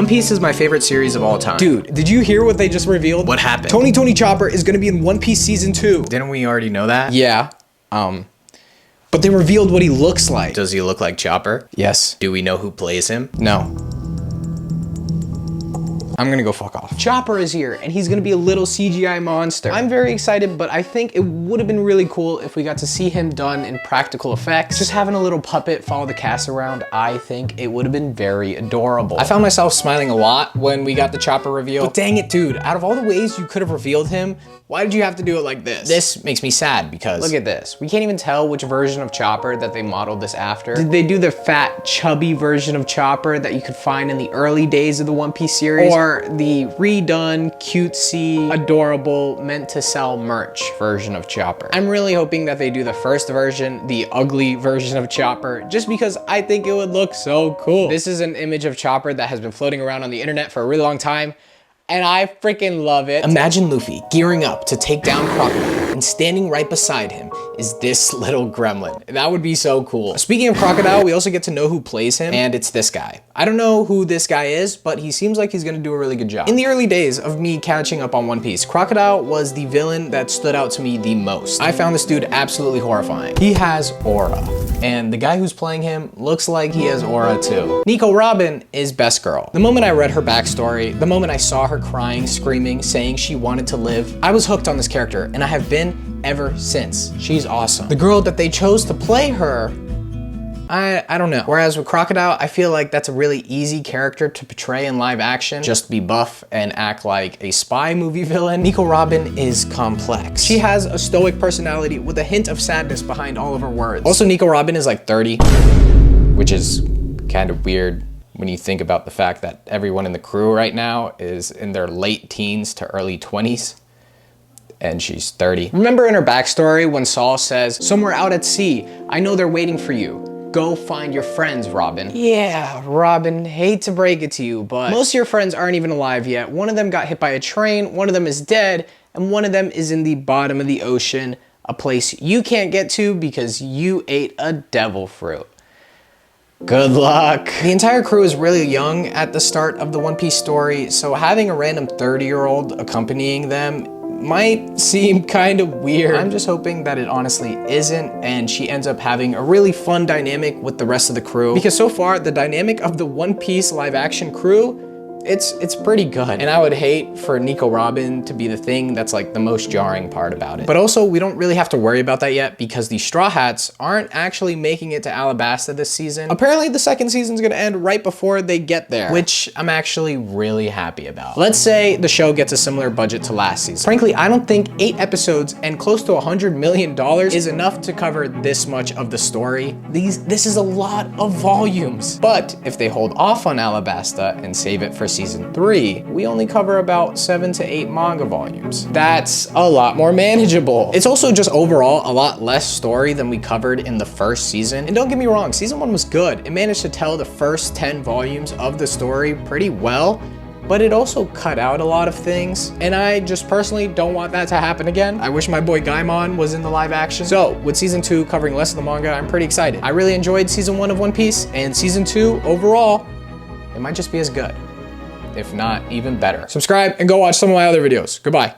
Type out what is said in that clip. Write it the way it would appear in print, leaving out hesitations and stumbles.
One Piece is my favorite series of all time. Dude, did you hear what they just revealed? What happened? Tony Chopper is gonna be in One Piece Season 2. Didn't we already know that? Yeah, but they revealed what he looks like. Does he look like Chopper? Yes. Do we know who plays him? No. I'm gonna go fuck off. Chopper is here, and he's gonna be a little CGI monster. I'm very excited, but I think it would have been really cool if we got to see him done in practical effects. Just having a little puppet follow the cast around, I think it would have been very adorable. I found myself smiling a lot when we got the Chopper reveal. But dang it, dude, out of all the ways you could have revealed him, why did you have to do it like this? This makes me sad because Look at this. We can't even tell which version of Chopper that they modeled this after. Did they do the fat, chubby version of Chopper that you could find in the early days of the One Piece series? Or the redone, cutesy, adorable, meant to sell merch version of Chopper? I'm really hoping that they do the first version, the ugly version of Chopper, just because I think it would look so cool. This is an image of Chopper that has been floating around on the internet for a really long time, and I freaking love it. Imagine Luffy gearing up to take down Crocodile, and standing right beside him is this little gremlin. That would be so cool. Speaking of Crocodile, we also get to know who plays him, and it's this guy. I don't know who this guy is, but he seems like he's gonna do a really good job. In the early days of me catching up on One Piece, Crocodile was the villain that stood out to me the most. I found this dude absolutely horrifying. He has aura, and the guy who's playing him looks like he has aura too. Nico Robin is best girl. The moment I read her backstory, the moment I saw her crying, screaming, saying she wanted to live, I was hooked on this character, and I have been ever since. She's awesome. The girl that they chose to play her, I don't know. Whereas with Crocodile, I feel like that's a really easy character to portray in live action. Just be buff and act like a spy movie villain. Nico Robin is complex. She has a stoic personality with a hint of sadness behind all of her words. Also, Nico Robin is like 30, which is kind of weird when you think about the fact that everyone in the crew right now is in their late teens to early 20s. And she's 30. Remember in her backstory when Saul says, "Somewhere out at sea, I know they're waiting for you. Go find your friends, Robin." Yeah, Robin, hate to break it to you, but most of your friends aren't even alive yet. One of them got hit by a train, one of them is dead, and one of them is in the bottom of the ocean, a place you can't get to because you ate a devil fruit. Good luck. The entire crew is really young at the start of the One Piece story, so having a random 30-year-old accompanying them might seem kind of weird. I'm just hoping that it honestly isn't, and she ends up having a really fun dynamic with the rest of the crew. Because so far, the dynamic of the One Piece live action crew, it's pretty good. And I would hate for Nico Robin to be the thing that's like the most jarring part about it. But also, we don't really have to worry about that yet because the Straw Hats aren't actually making it to Alabasta this season. Apparently, the second season's gonna end right before they get there, which I'm actually really happy about. Let's say the show gets a similar budget to last season. Frankly, I don't think 8 episodes and close to $100 million is enough to cover this much of the story. This is a lot of volumes. But if they hold off on Alabasta and save it for season 3, we only cover about 7 to 8 manga volumes. That's a lot more manageable. It's also just overall a lot less story than we covered in the first season. And don't get me wrong, season 1 was good. It managed to tell the first 10 volumes of the story pretty well, but it also cut out a lot of things, and I just personally don't want that to happen again. I wish my boy Gaimon was in the live action. So with season 2 covering less of the manga, I'm pretty excited. I really enjoyed season 1 of One Piece, and season 2 overall, it might just be as good, if not even better. Subscribe and go watch some of my other videos. Goodbye.